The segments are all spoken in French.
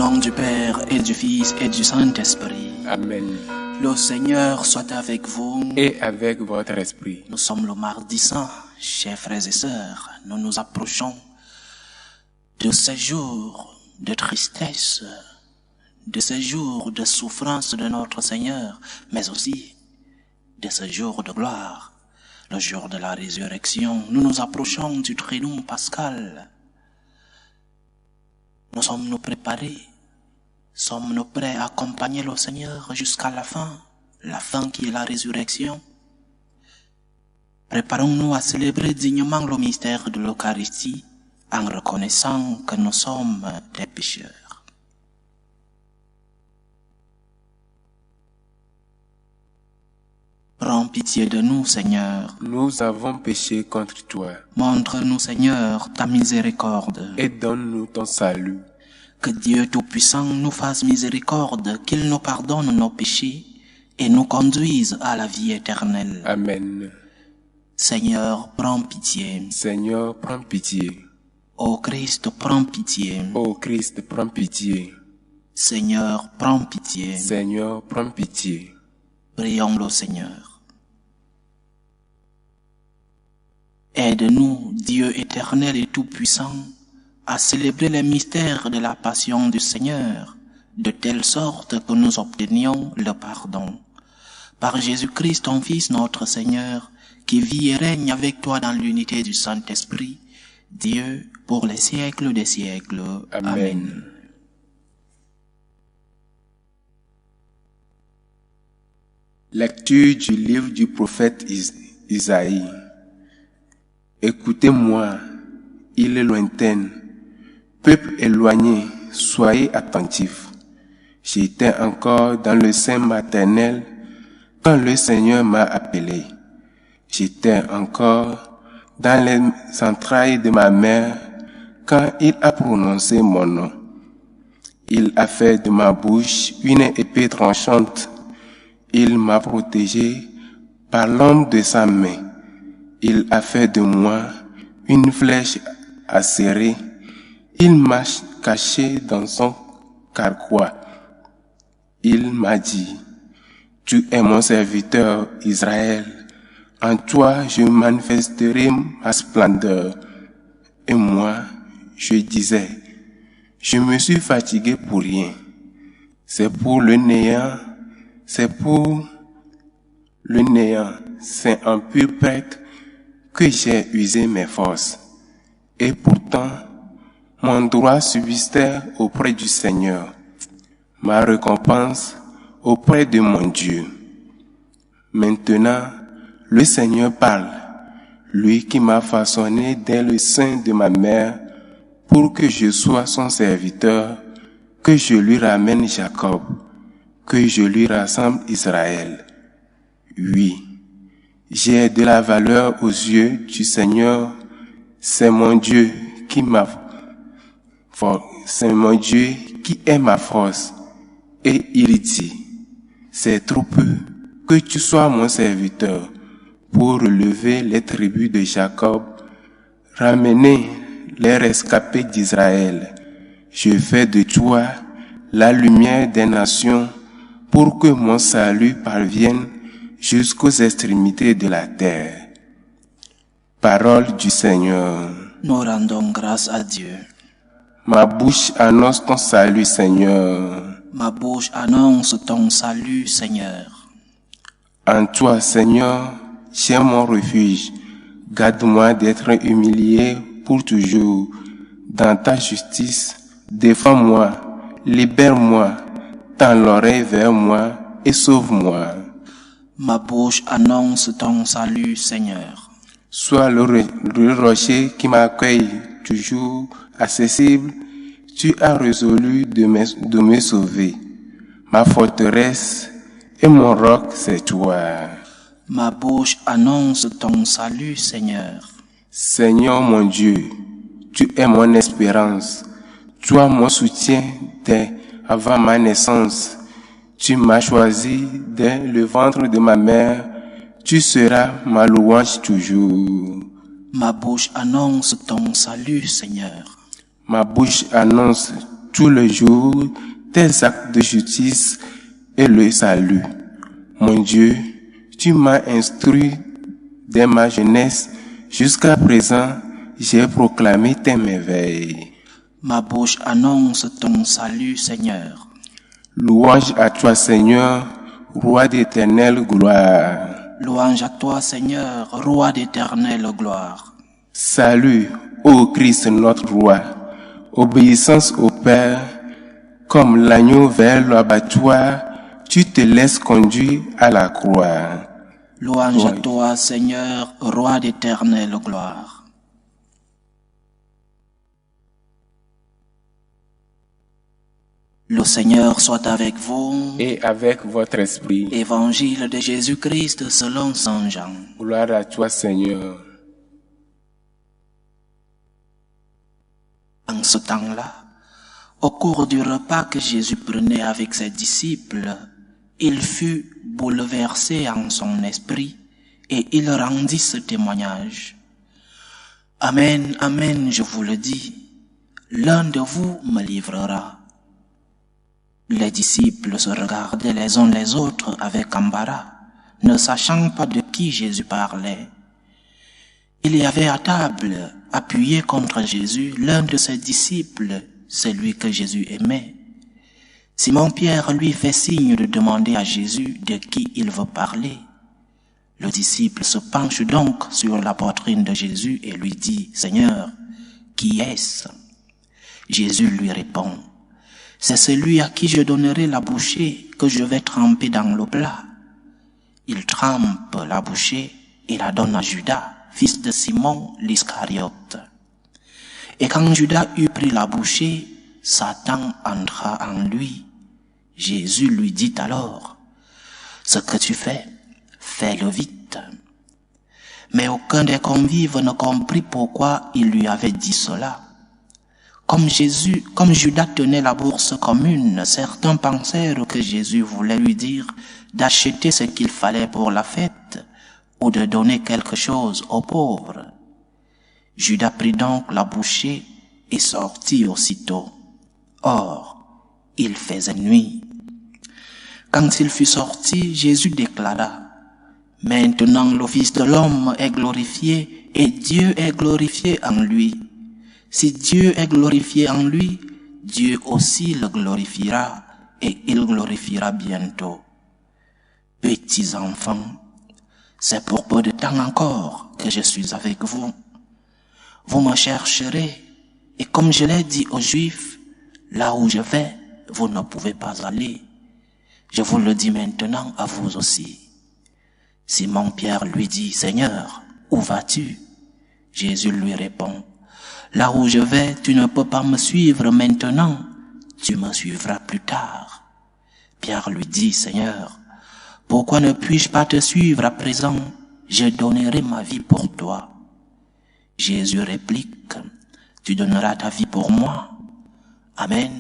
nom du Père et du Fils et du Saint-Esprit. Amen. Le Seigneur soit avec vous. Et avec votre esprit. Nous sommes le mardi saint, chers frères et sœurs. Nous nous approchons de ces jours de tristesse, de ces jours de souffrance de notre Seigneur, mais aussi de ces jours de gloire, le jour de la résurrection. Nous nous approchons du triduum pascal. Nous sommes-nous préparés? Sommes-nous prêts à accompagner le Seigneur jusqu'à la fin qui est la résurrection? Préparons-nous à célébrer dignement le mystère de l'Eucharistie en reconnaissant que nous sommes des pécheurs. Prends pitié de nous, Seigneur. Nous avons péché contre toi. Montre-nous, Seigneur, ta miséricorde. Et donne-nous ton salut. Que Dieu Tout-Puissant nous fasse miséricorde, qu'il nous pardonne nos péchés et nous conduise à la vie éternelle. Amen. Seigneur, prends pitié. Seigneur, prends pitié. Ô Christ, prends pitié. Ô Christ, prends pitié. Seigneur, prends pitié. Seigneur, prends pitié. Prions le Seigneur. Aide-nous, Dieu éternel et tout-puissant, à célébrer les mystères de la passion du Seigneur, de telle sorte que nous obtenions le pardon. Par Jésus-Christ, ton Fils, notre Seigneur, qui vit et règne avec toi dans l'unité du Saint-Esprit, Dieu, pour les siècles des siècles. Amen. Lecture du livre du prophète Isaïe. Écoutez-moi, île lointaine, peuple éloigné, soyez attentifs. J'étais encore dans le sein maternel quand le Seigneur m'a appelé. J'étais encore dans les entrailles de ma mère quand il a prononcé mon nom. Il a fait de ma bouche une épée tranchante. Il m'a protégé par l'ombre de sa main. Il a fait de moi une flèche acérée. Il m'a caché dans son carquois. Il m'a dit, tu es mon serviteur Israël. En toi je manifesterai ma splendeur. Et moi, je disais, je me suis fatigué pour rien. C'est pour le néant, c'est un pur prêtre que j'ai usé mes forces. Et pourtant, mon droit subsistait auprès du Seigneur, ma récompense auprès de mon Dieu. Maintenant, le Seigneur parle, lui qui m'a façonné dès le sein de ma mère, pour que je sois son serviteur, que je lui ramène Jacob, que je lui rassemble Israël. Oui, j'ai de la valeur aux yeux du Seigneur, c'est mon Dieu qui est ma force. Et il dit, c'est trop peu que tu sois mon serviteur pour relever les tribus de Jacob, ramener les rescapés d'Israël. Je fais de toi la lumière des nations pour que mon salut parvienne jusqu'aux extrémités de la terre. Parole du Seigneur. Nous rendons grâce à Dieu. Ma bouche annonce ton salut, Seigneur. Ma bouche annonce ton salut, Seigneur. En toi, Seigneur, j'ai mon refuge. Garde-moi d'être humilié pour toujours. Dans ta justice, défends-moi, libère-moi, tends l'oreille vers moi et sauve-moi. Ma bouche annonce ton salut, Seigneur. Sois le rocher qui m'accueille, toujours accessible. Tu as résolu de me sauver. Ma forteresse et mon roc, c'est toi. Ma bouche annonce ton salut, Seigneur. Seigneur mon Dieu, tu es mon espérance. Toi mon soutien dès avant ma naissance. Tu m'as choisi dès le ventre de ma mère. Tu seras ma louange toujours. Ma bouche annonce ton salut, Seigneur. Ma bouche annonce tous les jours tes actes de justice et le salut. Mon Dieu, tu m'as instruit dès ma jeunesse, jusqu'à présent, j'ai proclamé tes merveilles. Ma bouche annonce ton salut, Seigneur. Louange à toi, Seigneur, Roi d'éternelle gloire. Louange à toi, Seigneur, Roi d'éternelle gloire. Salut, ô Christ notre Roi, obéissance au Père, comme l'agneau vers l'abattoir, tu te laisses conduire à la croix. Louange à toi, Seigneur, Roi d'éternelle gloire. Le Seigneur soit avec vous. Et avec votre esprit. Évangile de Jésus-Christ selon Saint Jean. Gloire à toi, Seigneur. En ce temps-là, au cours du repas que Jésus prenait avec ses disciples, il fut bouleversé en son esprit et il rendit ce témoignage. Amen, amen, je vous le dis, l'un de vous me livrera. Les disciples se regardaient les uns les autres avec embarras, ne sachant pas de qui Jésus parlait. Il y avait à table, appuyé contre Jésus, l'un de ses disciples, celui que Jésus aimait. Simon-Pierre lui fait signe de demander à Jésus de qui il veut parler. Le disciple se penche donc sur la poitrine de Jésus et lui dit, « Seigneur, qui est-ce » Jésus lui répond, « C'est celui à qui je donnerai la bouchée que je vais tremper dans le plat. » Il trempe la bouchée et la donne à Judas, fils de Simon l'Iscariote. Et quand Judas eut pris la bouchée, Satan entra en lui. Jésus lui dit alors, « Ce que tu fais, fais-le vite. » Mais aucun des convives ne comprit pourquoi il lui avait dit cela. Comme Judas tenait la bourse commune, certains pensèrent que Jésus voulait lui dire d'acheter ce qu'il fallait pour la fête ou de donner quelque chose aux pauvres. Judas prit donc la bouchée et sortit aussitôt. Or, il faisait nuit. Quand il fut sorti, Jésus déclara, « Maintenant le Fils de l'homme est glorifié et Dieu est glorifié en lui. Si Dieu est glorifié en lui, Dieu aussi le glorifiera et il glorifiera bientôt. Petits enfants, c'est pour peu de temps encore que je suis avec vous. Vous me chercherez et comme je l'ai dit aux Juifs, là où je vais, vous ne pouvez pas aller. Je vous le dis maintenant à vous aussi. » Simon-Pierre lui dit, « Seigneur, où vas-tu » Jésus lui répond, « Là où je vais, tu ne peux pas me suivre maintenant, tu me suivras plus tard. » Pierre lui dit, « Seigneur, pourquoi ne puis-je pas te suivre à présent? Je donnerai ma vie pour toi. » Jésus réplique, « Tu donneras ta vie pour moi. Amen,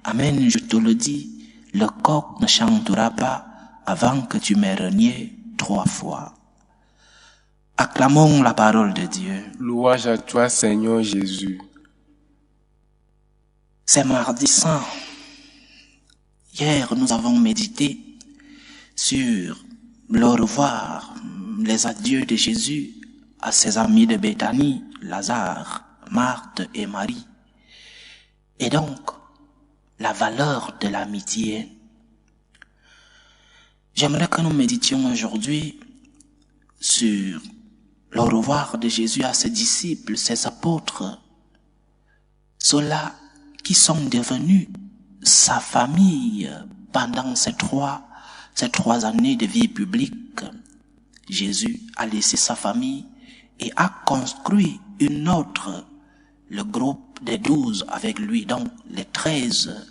amen, je te le dis, le coq ne chantera pas avant que tu m'aies renié 3 fois. » Acclamons la parole de Dieu. Louange à toi, Seigneur Jésus. C'est mardi saint. Hier, nous avons médité sur le revoir, les adieux de Jésus à ses amis de Béthanie, Lazare, Marthe et Marie. Et donc, la valeur de l'amitié. J'aimerais que nous méditions aujourd'hui sur le revoir de Jésus à ses disciples, ses apôtres, ceux-là qui sont devenus sa famille pendant ces trois années de vie publique. Jésus a laissé sa famille et a construit une autre, le groupe des 12 avec lui, donc les 13,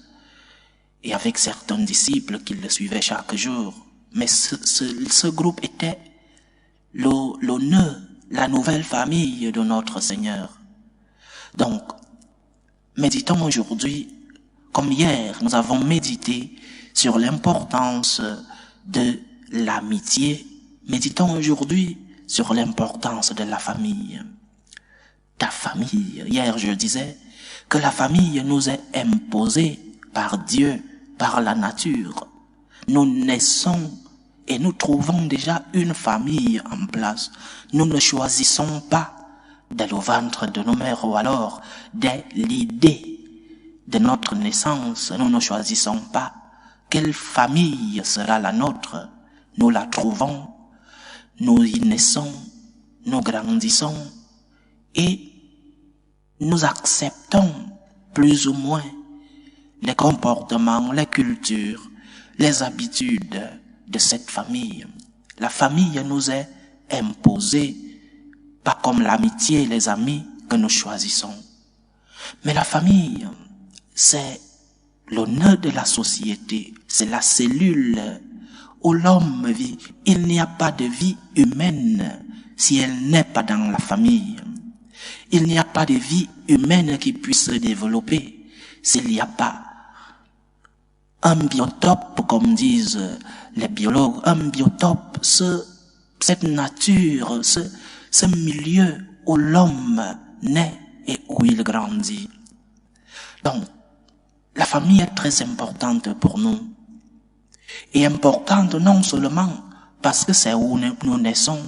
et avec certains disciples qui le suivaient chaque jour. Mais ce groupe était le nœud, la nouvelle famille de notre Seigneur. Donc, méditons aujourd'hui, comme hier, nous avons médité sur l'importance de l'amitié. Méditons aujourd'hui sur l'importance de la famille. Ta famille. Hier, je disais que la famille nous est imposée par Dieu, par la nature. Nous naissons et nous trouvons déjà une famille en place. Nous ne choisissons pas dès le ventre de nos mères ou alors dès l'idée de notre naissance. Nous ne choisissons pas quelle famille sera la nôtre. Nous la trouvons, nous y naissons, nous grandissons et nous acceptons plus ou moins les comportements, les cultures, les habitudes de cette famille. La famille nous est imposée, pas comme l'amitié et les amis que nous choisissons. Mais la famille, c'est le nœud de la société, c'est la cellule où l'homme vit. Il n'y a pas de vie humaine si elle n'est pas dans la famille. Il n'y a pas de vie humaine qui puisse se développer s'il n'y a pas un biotope, comme disent les biologues, un biotope, cette nature, ce milieu où l'homme naît et où il grandit. Donc, la famille est très importante pour nous. Et importante non seulement parce que c'est où nous naissons,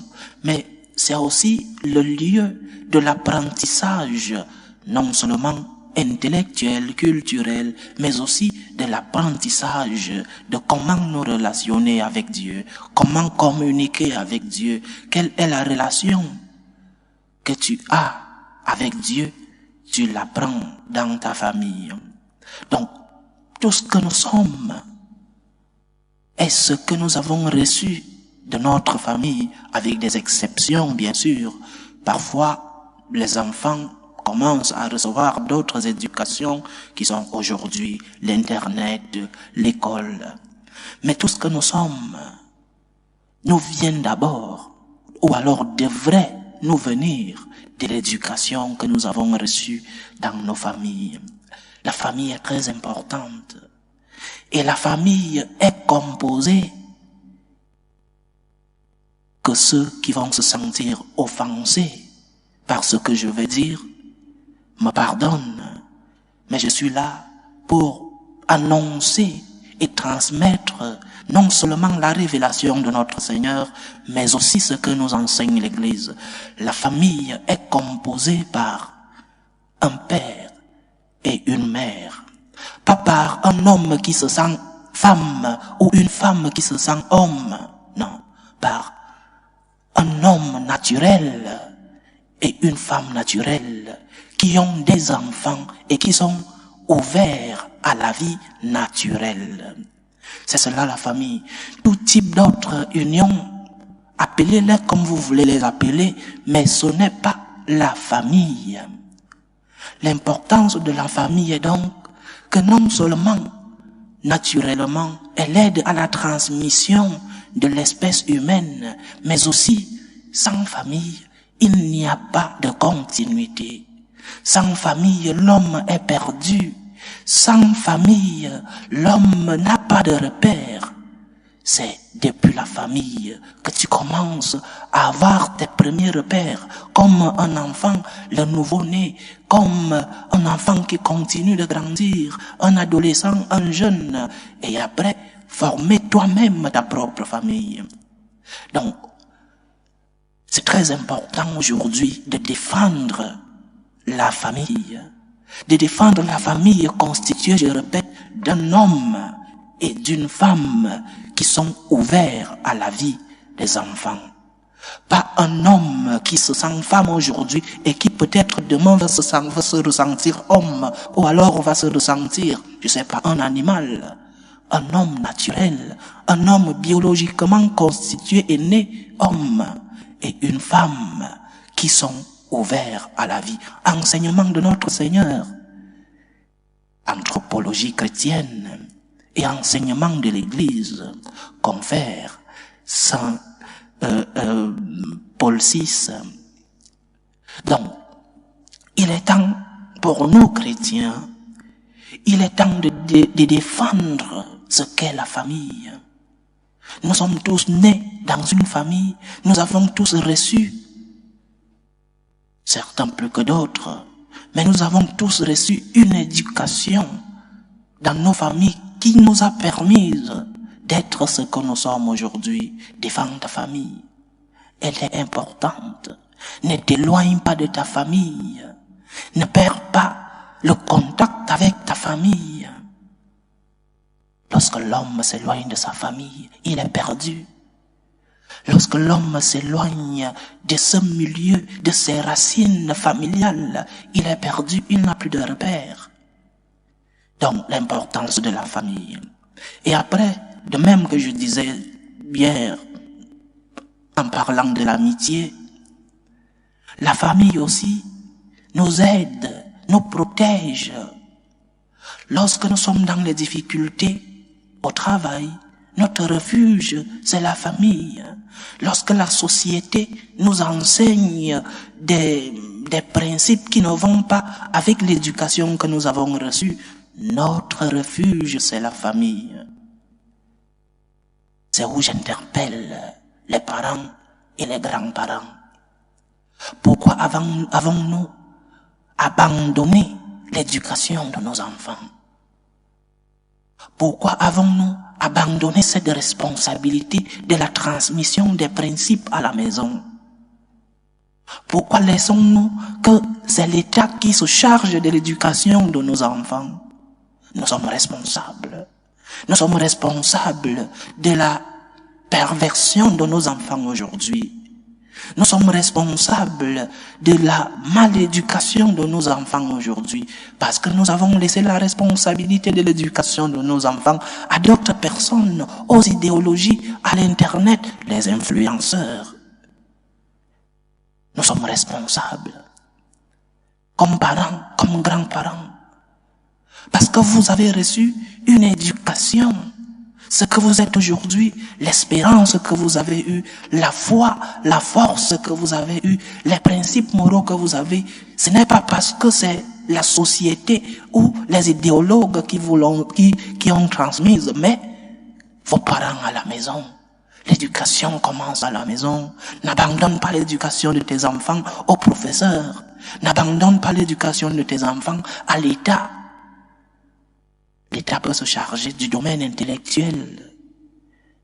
mais c'est aussi le lieu de l'apprentissage, non seulement intellectuel, culturel, mais aussi de l'apprentissage de comment nous relationner avec Dieu, comment communiquer avec Dieu, quelle est la relation que tu as avec Dieu, tu l'apprends dans ta famille. Donc, tout ce que nous sommes est ce que nous avons reçu de notre famille, avec des exceptions, bien sûr. Parfois, les enfants commencent à recevoir d'autres éducations qui sont aujourd'hui l'Internet, l'école. Mais tout ce que nous sommes nous vient d'abord, ou alors devrait nous venir de l'éducation que nous avons reçue dans nos familles. La famille est très importante. Et la famille est composée que ceux qui vont se sentir offensés par ce que je vais dire me pardonnent. Mais je suis là pour annoncer et transmettre non seulement la révélation de notre Seigneur, mais aussi ce que nous enseigne l'Église. La famille est composée par un père et une mère. Pas par un homme qui se sent femme ou une femme qui se sent homme. Non, par un homme naturel et une femme naturelle qui ont des enfants et qui sont ouverts à la vie naturelle. C'est cela la famille. Tout type d'autres unions, appelez-les comme vous voulez les appeler, mais ce n'est pas la famille. L'importance de la famille est donc que non seulement, naturellement, elle aide à la transmission de l'espèce humaine, mais aussi, sans famille, il n'y a pas de continuité. Sans famille, l'homme est perdu. Sans famille, l'homme n'a pas de repère. C'est depuis la famille que tu commences à avoir tes premiers repères, comme un enfant, le nouveau-né, comme un enfant qui continue de grandir, un adolescent, un jeune, et après, former toi-même ta propre famille. Donc, c'est très important aujourd'hui de défendre la famille. De défendre la famille constituée, je répète, d'un homme et d'une femme qui sont ouverts à la vie des enfants. Pas un homme qui se sent femme aujourd'hui et qui peut-être demain va se ressentir homme, ou alors va se ressentir, je sais pas, un animal. Un homme naturel, un homme biologiquement constitué et né homme, et une femme qui sont ouverts à la vie. Enseignement de notre Seigneur, anthropologie chrétienne et enseignement de l'Église, confère Saint Paul VI. Donc, il est temps pour nous chrétiens, il est temps de défendre ce qu'est la famille. Nous sommes tous nés dans une famille, nous avons tous reçu, certains plus que d'autres, Mais nous avons tous reçu une éducation dans nos familles qui nous a permis d'être ce que nous sommes aujourd'hui. Défendre ta famille. Elle est importante. Ne t'éloigne pas de ta famille. Ne perds pas le contact avec ta famille. Lorsque l'homme s'éloigne de sa famille, il est perdu. Lorsque l'homme s'éloigne de ce milieu, de ses racines familiales, il est perdu, il n'a plus de repères. Donc, l'importance de la famille. Et après, de même que je disais bien en parlant de l'amitié, la famille aussi nous aide, nous protège. Lorsque nous sommes dans les difficultés au travail, notre refuge, c'est la famille. Lorsque la société nous enseigne des principes qui ne vont pas avec l'éducation que nous avons reçue, notre refuge, c'est la famille. C'est où j'interpelle les parents et les grands-parents. Pourquoi avons-nous abandonné l'éducation de nos enfants? Pourquoi avons-nous abandonné cette responsabilité de la transmission des principes à la maison? Pourquoi laissons-nous que c'est l'État qui se charge de l'éducation de nos enfants? Nous sommes responsables. Nous sommes responsables de la perversion de nos enfants aujourd'hui. Nous sommes responsables de la maléducation de nos enfants aujourd'hui parce que nous avons laissé la responsabilité de l'éducation de nos enfants à d'autres personnes, aux idéologies, à l'internet, les influenceurs. Nous sommes responsables, comme parents, comme grands-parents, parce que vous avez reçu une éducation. Ce que vous êtes aujourd'hui, l'espérance que vous avez eue, la foi, la force que vous avez eue, les principes moraux que vous avez, ce n'est pas parce que c'est la société ou les idéologues qui ont transmis, mais vos parents à la maison. L'éducation commence à la maison. N'abandonne pas l'éducation de tes enfants aux professeurs. N'abandonne pas l'éducation de tes enfants à l'État. L'État peut se charger du domaine intellectuel,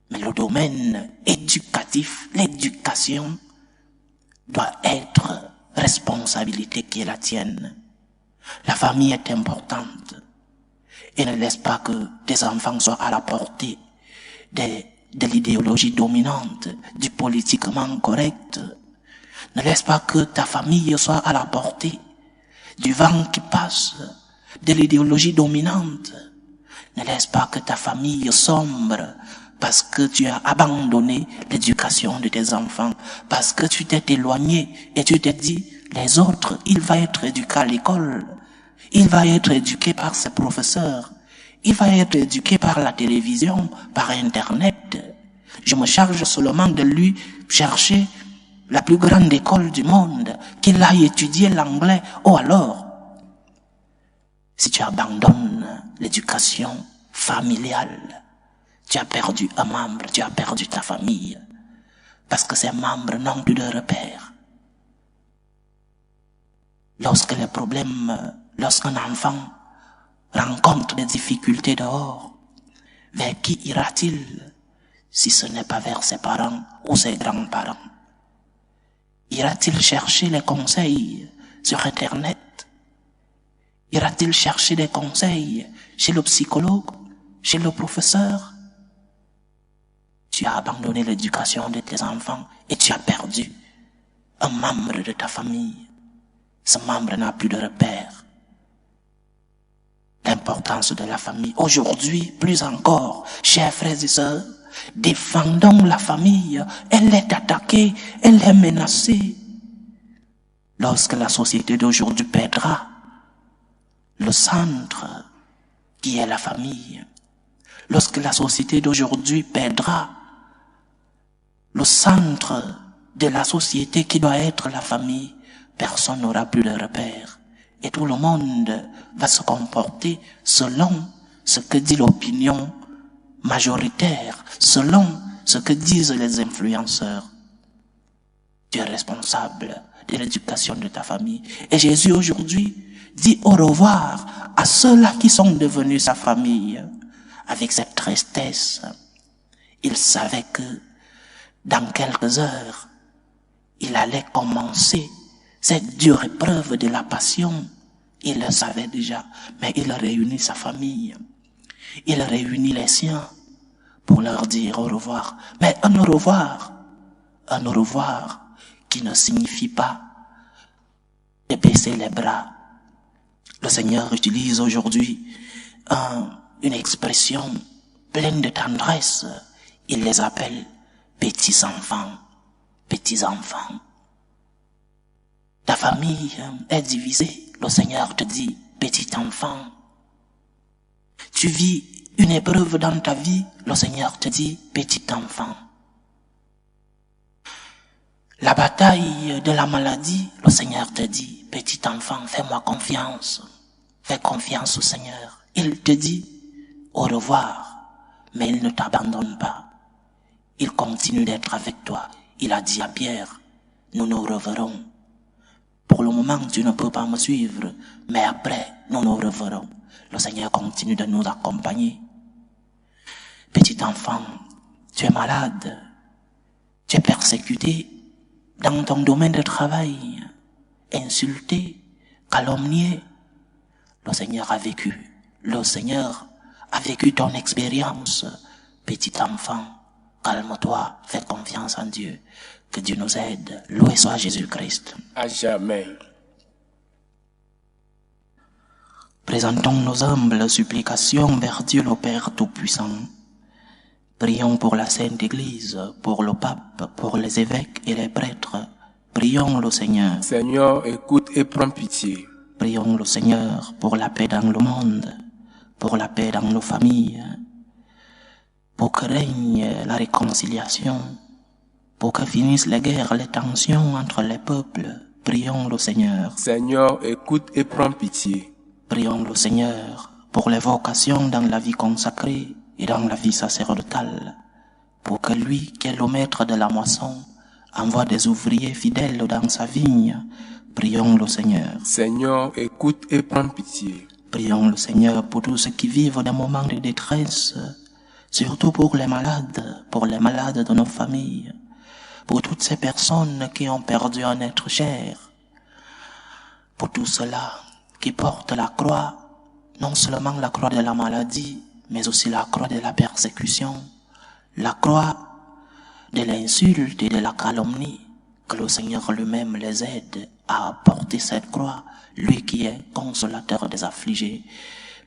mais le domaine éducatif, l'éducation, doit être responsabilité qui est la tienne. La famille est importante et ne laisse pas que tes enfants soient à la portée de l'idéologie dominante, du politiquement correct. Ne laisse pas que ta famille soit à la portée du vent qui passe, de l'idéologie dominante. Ne laisse pas que ta famille sombre parce que tu as abandonné l'éducation de tes enfants, parce que tu t'es éloigné et tu t'es dit, les autres, il va être éduqué à l'école, il va être éduqué par ses professeurs, il va être éduqué par la télévision, par Internet. Je me charge seulement de lui chercher la plus grande école du monde, qu'il aille étudier l'anglais. Ou alors, si tu abandonnes l'éducation familiale, tu as perdu un membre, tu as perdu ta famille, parce que ces membres n'ont plus de repères. Lorsqu'un enfant rencontre des difficultés dehors, vers qui ira-t-il si ce n'est pas vers ses parents ou ses grands-parents? Ira-t-il chercher les conseils sur Internet? Ira-t-il chercher des conseils chez le psychologue, chez le professeur? Tu as abandonné l'éducation de tes enfants et tu as perdu un membre de ta famille. Ce membre n'a plus de repère. L'importance de la famille. Aujourd'hui, plus encore, chers frères et sœurs, défendons la famille. Elle est attaquée, elle est menacée. Lorsque la société d'aujourd'hui perdra le centre qui est la famille, lorsque la société d'aujourd'hui perdra le centre de la société qui doit être la famille, personne n'aura plus de repères. Et tout le monde va se comporter selon ce que dit l'opinion majoritaire, selon ce que disent les influenceurs. Tu es responsable de l'éducation de ta famille. Et Jésus aujourd'hui dit au revoir à ceux-là qui sont devenus sa famille. Avec cette tristesse, il savait que dans quelques heures, il allait commencer cette dure épreuve de la passion. Il le savait déjà, mais il réunit sa famille. Il réunit les siens pour leur dire au revoir. Mais un au revoir qui ne signifie pas de baisser les bras. Le Seigneur utilise aujourd'hui une expression pleine de tendresse. Il les appelle petits enfants. Petits enfants. Ta famille est divisée. Le Seigneur te dit, petit enfant. Tu vis une épreuve dans ta vie. Le Seigneur te dit, petit enfant. La bataille de la maladie, le Seigneur te dit, petit enfant, fais-moi confiance. Fais confiance au Seigneur. Il te dit au revoir, mais il ne t'abandonne pas. Il continue d'être avec toi. Il a dit à Pierre, nous nous reverrons. Pour le moment, tu ne peux pas me suivre, mais après, nous nous reverrons. Le Seigneur continue de nous accompagner. Petit enfant, tu es malade, tu es persécuté dans ton domaine de travail, insulté, calomnié. Le Seigneur a vécu. Le Seigneur a vécu ton expérience. Petit enfant, calme-toi, fais confiance en Dieu. Que Dieu nous aide. Loué soit Jésus-Christ. À jamais. Présentons nos humbles supplications vers Dieu le Père Tout-Puissant. Prions pour la Sainte Église, pour le pape, pour les évêques et les prêtres. Prions le Seigneur. Seigneur, écoute et prends pitié. Prions le Seigneur pour la paix dans le monde, pour la paix dans nos familles, pour que règne la réconciliation, pour que finissent les guerres, les tensions entre les peuples. Prions le Seigneur. Seigneur, écoute et prends pitié. Prions le Seigneur pour les vocations dans la vie consacrée et dans la vie sacerdotale, pour que lui, qui est le maître de la moisson, envoie des ouvriers fidèles dans sa vigne. Prions le Seigneur. Seigneur, écoute et prends pitié. Prions le Seigneur pour tous ceux qui vivent des moments de détresse, surtout pour les malades de nos familles, pour toutes ces personnes qui ont perdu un être cher, pour tous ceux-là qui portent la croix, non seulement la croix de la maladie, mais aussi la croix de la persécution, la croix de l'insulte et de la calomnie. Que le Seigneur lui-même les aide à porter cette croix, lui qui est consolateur des affligés.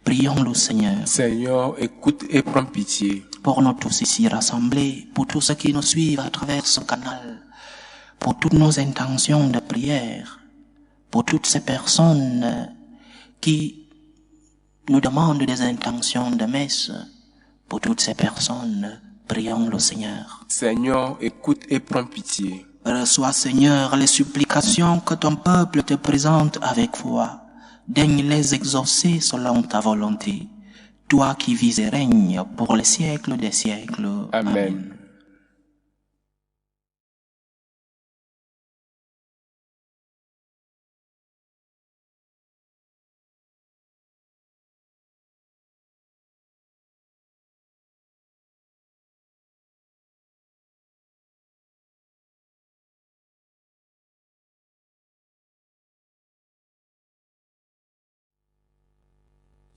Prions le Seigneur. Seigneur, écoute et prends pitié. Pour nous tous ici rassemblés, pour tous ceux qui nous suivent à travers ce canal, pour toutes nos intentions de prière, pour toutes ces personnes qui nous demandent des intentions de messe, pour toutes ces personnes, prions le Seigneur. Seigneur, écoute et prends pitié. Reçois, Seigneur, les supplications que ton peuple te présente avec foi. Daigne les exaucer selon ta volonté. Toi qui vis et règnes pour les siècles des siècles. Amen.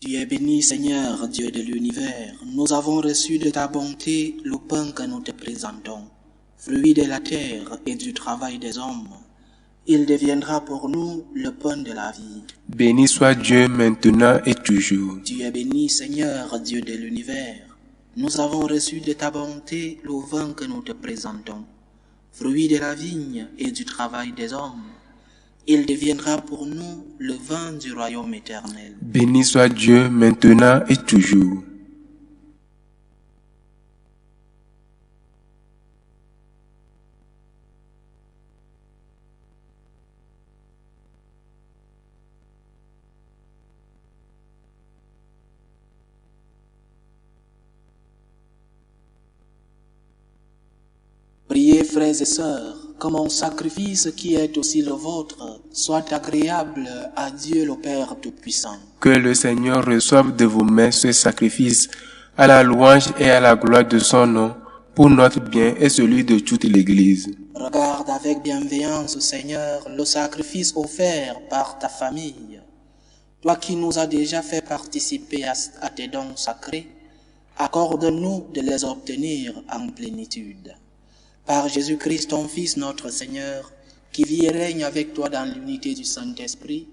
Tu es béni, Seigneur, Dieu de l'univers. Nous avons reçu de ta bonté le pain que nous te présentons, fruit de la terre et du travail des hommes. Il deviendra pour nous le pain de la vie. Béni soit Dieu maintenant et toujours. Tu es béni, Seigneur, Dieu de l'univers. Nous avons reçu de ta bonté le vin que nous te présentons, fruit de la vigne et du travail des hommes. Il deviendra pour nous le vin du royaume éternel. Béni soit Dieu maintenant et toujours. Priez, frères et sœurs, que mon sacrifice qui est aussi le vôtre soit agréable à Dieu le Père Tout-Puissant. Que le Seigneur reçoive de vos mains ce sacrifice à la louange et à la gloire de son nom, pour notre bien et celui de toute l'Église. Regarde avec bienveillance, Seigneur, le sacrifice offert par ta famille. Toi qui nous as déjà fait participer à tes dons sacrés, accorde-nous de les obtenir en plénitude. Par Jésus-Christ, ton Fils, notre Seigneur, qui vit et règne avec toi dans l'unité du Saint-Esprit,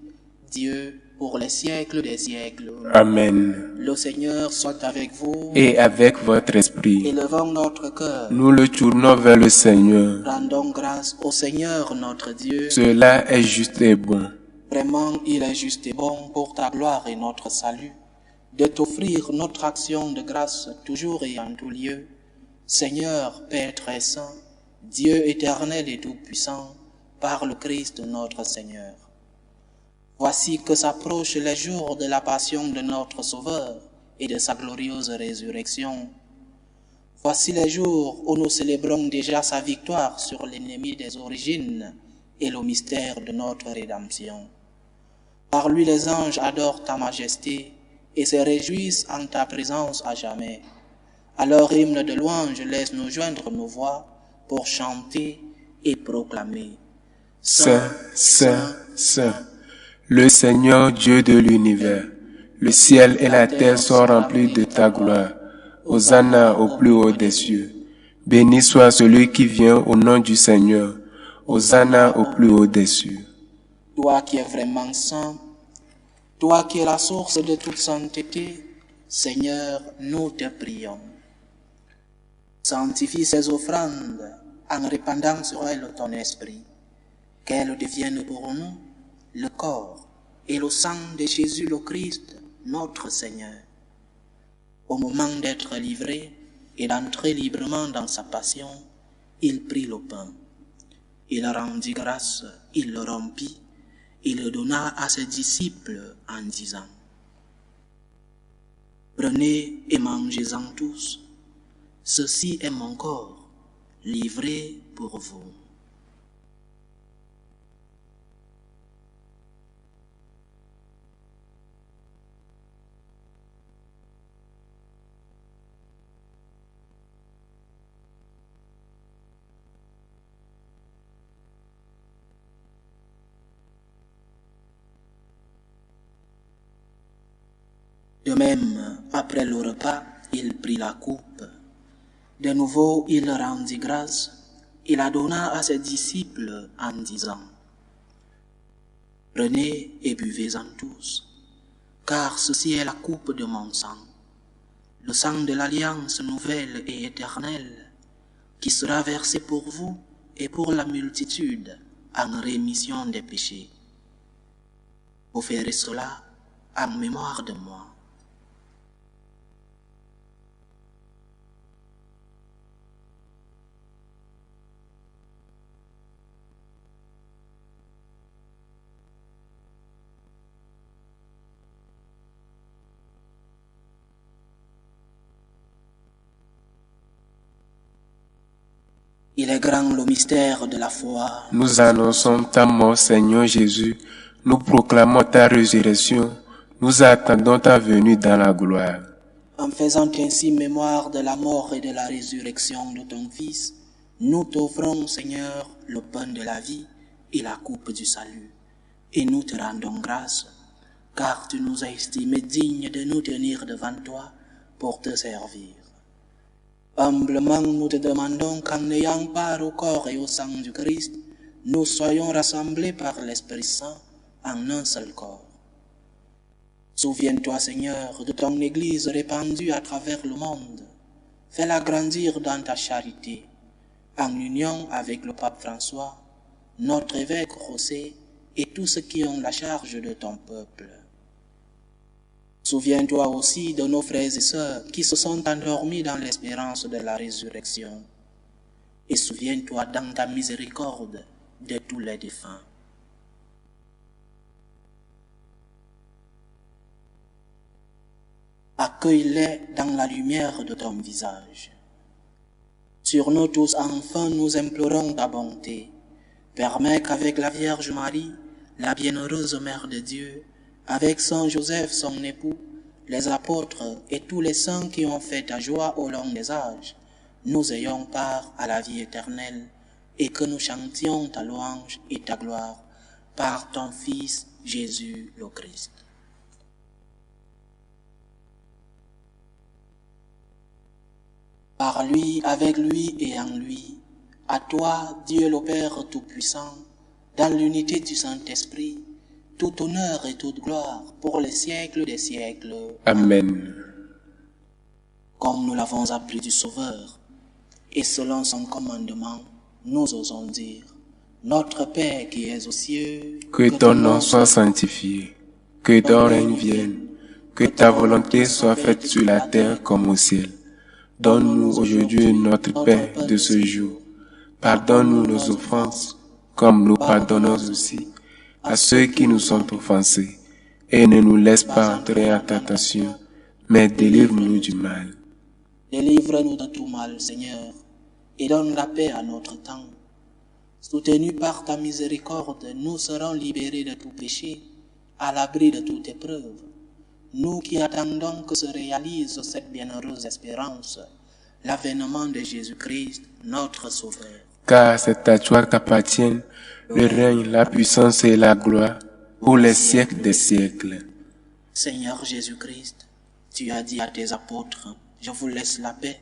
Dieu, pour les siècles des siècles. Amen. Le Seigneur soit avec vous. Et avec votre esprit. Élevons notre cœur. Nous le tournons vers le Seigneur. Rendons grâce au Seigneur notre Dieu. Cela est juste et bon. Vraiment, il est juste et bon pour ta gloire et notre salut, de t'offrir notre action de grâce toujours et en tout lieu. Seigneur, Père très saint, Dieu éternel et tout-puissant, par le Christ notre Seigneur. Voici que s'approchent les jours de la passion de notre Sauveur et de sa glorieuse résurrection. Voici les jours où nous célébrons déjà sa victoire sur l'ennemi des origines et le mystère de notre rédemption. Par lui les anges adorent ta majesté et se réjouissent en ta présence à jamais. À leur hymne de louange, laisse-nous joindre nos voix pour chanter et proclamer. Saint, Saint, Saint, le Seigneur Dieu de l'univers, le ciel et la terre sont remplis de ta gloire. Hosanna au plus haut des cieux. Béni soit celui qui vient au nom du Seigneur. Hosanna au plus haut des cieux. Toi qui es vraiment saint, toi qui es la source de toute sainteté, Seigneur, nous te prions. Sanctifie ces offrandes en répandant sur elles ton esprit, qu'elles deviennent pour nous le corps et le sang de Jésus le Christ, notre Seigneur. Au moment d'être livré et d'entrer librement dans sa passion, il prit le pain. Il rendit grâce, il le rompit, il le donna à ses disciples en disant: Prenez et mangez-en tous, ceci est mon corps, livré pour vous. De même, après le repas, il prit la coupe. De nouveau, il rendit grâce, il la donna à ses disciples en disant: Prenez et buvez-en tous, car ceci est la coupe de mon sang, le sang de l'alliance nouvelle et éternelle, qui sera versé pour vous et pour la multitude en rémission des péchés. Vous ferez cela en mémoire de moi. Il est grand le mystère de la foi. Nous annonçons ta mort, Seigneur Jésus. Nous proclamons ta résurrection. Nous attendons ta venue dans la gloire. En faisant ainsi mémoire de la mort et de la résurrection de ton Fils, nous t'offrons, Seigneur, le pain de la vie et la coupe du salut. Et nous te rendons grâce, car tu nous as estimés dignes de nous tenir devant toi pour te servir. Humblement, nous te demandons qu'en ayant part au corps et au sang du Christ, nous soyons rassemblés par l'Esprit Saint en un seul corps. Souviens-toi, Seigneur, de ton Église répandue à travers le monde. Fais-la grandir dans ta charité, en union avec le pape François, notre évêque José et tous ceux qui ont la charge de ton peuple. Souviens-toi aussi de nos frères et sœurs qui se sont endormis dans l'espérance de la résurrection. Et souviens-toi dans ta miséricorde de tous les défunts. Accueille-les dans la lumière de ton visage. Sur nous tous, enfin, nous implorons ta bonté. Permets qu'avec la Vierge Marie, la bienheureuse Mère de Dieu, avec Saint Joseph, son époux, les apôtres et tous les saints qui ont fait ta joie au long des âges, nous ayons part à la vie éternelle et que nous chantions ta louange et ta gloire par ton Fils Jésus le Christ. Par lui, avec lui et en lui, à toi, Dieu le Père Tout-Puissant, dans l'unité du Saint-Esprit, tout honneur et toute gloire pour les siècles des siècles. Amen. Comme nous l'avons appris du Sauveur, et selon son commandement, nous osons dire, Notre Père qui es aux cieux, que ton nom soit sanctifié, que ton règne vienne, que ta volonté soit faite sur la terre comme au ciel. Donne-nous aujourd'hui notre pain de ce jour. Pardonne-nous nos offenses, comme nous pardonnons aussi à ceux qui nous sont offensés. Et ne nous laisse pas entrer en tentation, mais délivre-nous du mal. Délivre-nous de tout mal, Seigneur, et donne la paix à notre temps. Soutenus par ta miséricorde, nous serons libérés de tout péché, à l'abri de toute épreuve. Nous qui attendons que se réalise cette bienheureuse espérance, l'avènement de Jésus-Christ, notre Sauveur. Car c'est à toi qu'appartiennent le règne, la puissance et la gloire pour les siècles des siècles. Seigneur Jésus-Christ, tu as dit à tes apôtres, je vous laisse la paix,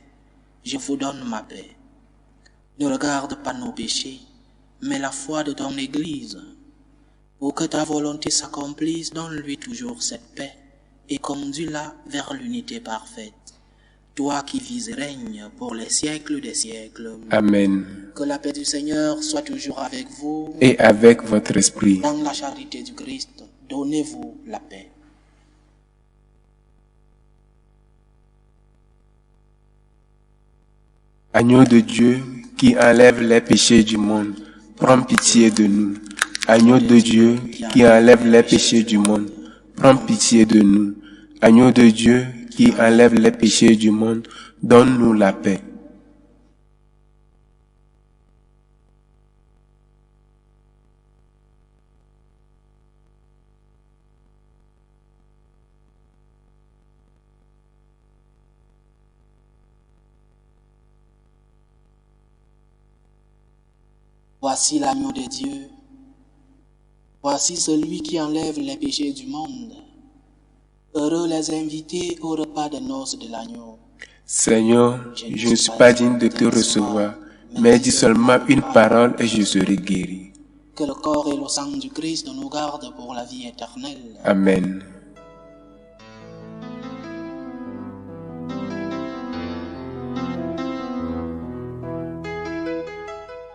je vous donne ma paix. Ne regarde pas nos péchés, mais la foi de ton Église. Pour que ta volonté s'accomplisse, donne-lui toujours cette paix et conduis-la vers l'unité parfaite. Toi qui vis et règnes pour les siècles des siècles. Amen. Que la paix du Seigneur soit toujours avec vous. Et avec votre esprit. Dans la charité du Christ, donnez-vous la paix. Agneau de Dieu qui enlève les péchés du monde, prends pitié de nous. Agneau de Dieu qui enlève les péchés du monde, prends pitié de nous. Agneau de Dieu qui enlève les péchés du monde, donne-nous la paix. Voici l'agneau de Dieu. Voici celui qui enlève les péchés du monde. Heureux les invités au repas de noces de l'agneau. Seigneur, je ne suis pas digne de te recevoir, mais dis seulement une parole et je serai guéri. Que le corps et le sang du Christ nous gardent pour la vie éternelle. Amen.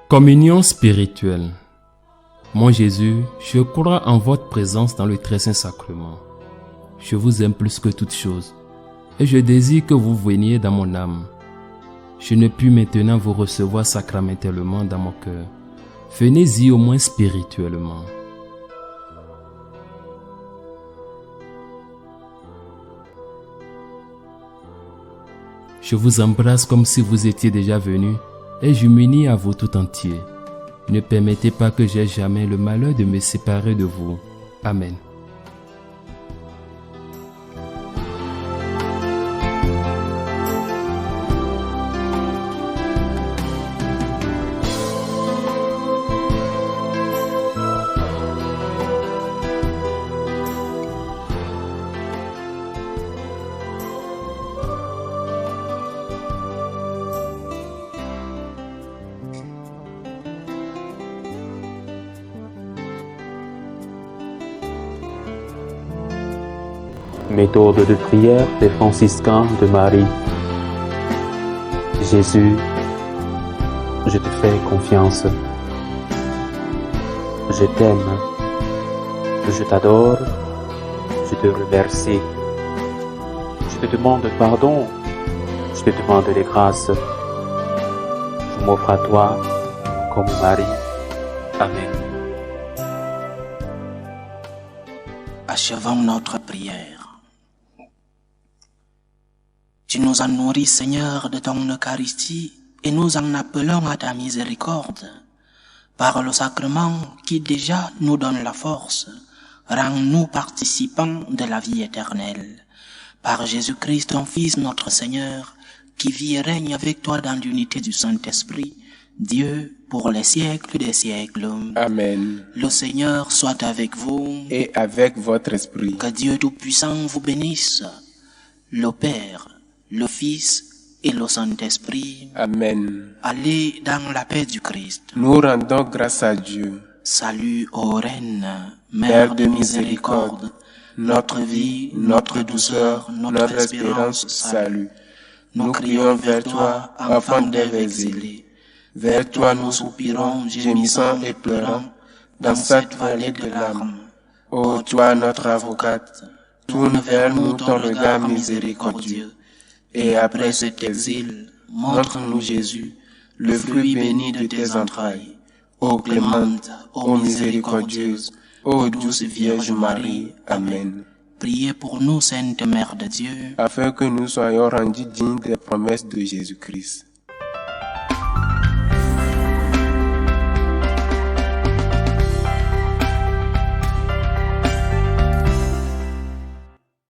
Communion spirituelle. Mon Jésus, je crois en votre présence dans le très saint sacrement. Je vous aime plus que toute chose, et je désire que vous veniez dans mon âme. Je ne puis maintenant vous recevoir sacramentellement dans mon cœur. Venez-y au moins spirituellement. Je vous embrasse comme si vous étiez déjà venu, et je m'unis à vous tout entier. Ne permettez pas que j'aie jamais le malheur de me séparer de vous. Amen. Méthode de prière des franciscains de Marie. Jésus, je te fais confiance. Je t'aime. Je t'adore. Je te remercie. Je te demande pardon. Je te demande les grâces. Je m'offre à toi comme Marie. Amen. Achevons notre prière. Tu nous as nourris, Seigneur, de ton Eucharistie et nous en appelons à ta miséricorde. Par le sacrement qui déjà nous donne la force, rends-nous participants de la vie éternelle. Par Jésus-Christ, ton Fils, notre Seigneur, qui vit et règne avec toi dans l'unité du Saint-Esprit, Dieu, pour les siècles des siècles. Amen. Le Seigneur soit avec vous. Et avec votre esprit. Que Dieu Tout-Puissant vous bénisse, le Père, le Fils et le Saint-Esprit. Amen. Allez dans la paix du Christ. Nous rendons grâce à Dieu. Salut ô Reine, Mère de miséricorde, notre vie, notre douceur, notre espérance, salut. Nous crions vers toi, enfant d'Ève exilée. Vers toi nous soupirons, gémissant et pleurant, dans cette vallée de larmes. Ô toi notre avocate, tourne vers nous ton regard miséricordieux. Et après cet exil, montre-nous Jésus, le fruit béni de tes entrailles. Ô clémente, ô miséricordieuse, ô douce Vierge Marie. Amen. Priez pour nous, Sainte Mère de Dieu, afin que nous soyons rendus dignes des promesses de Jésus-Christ.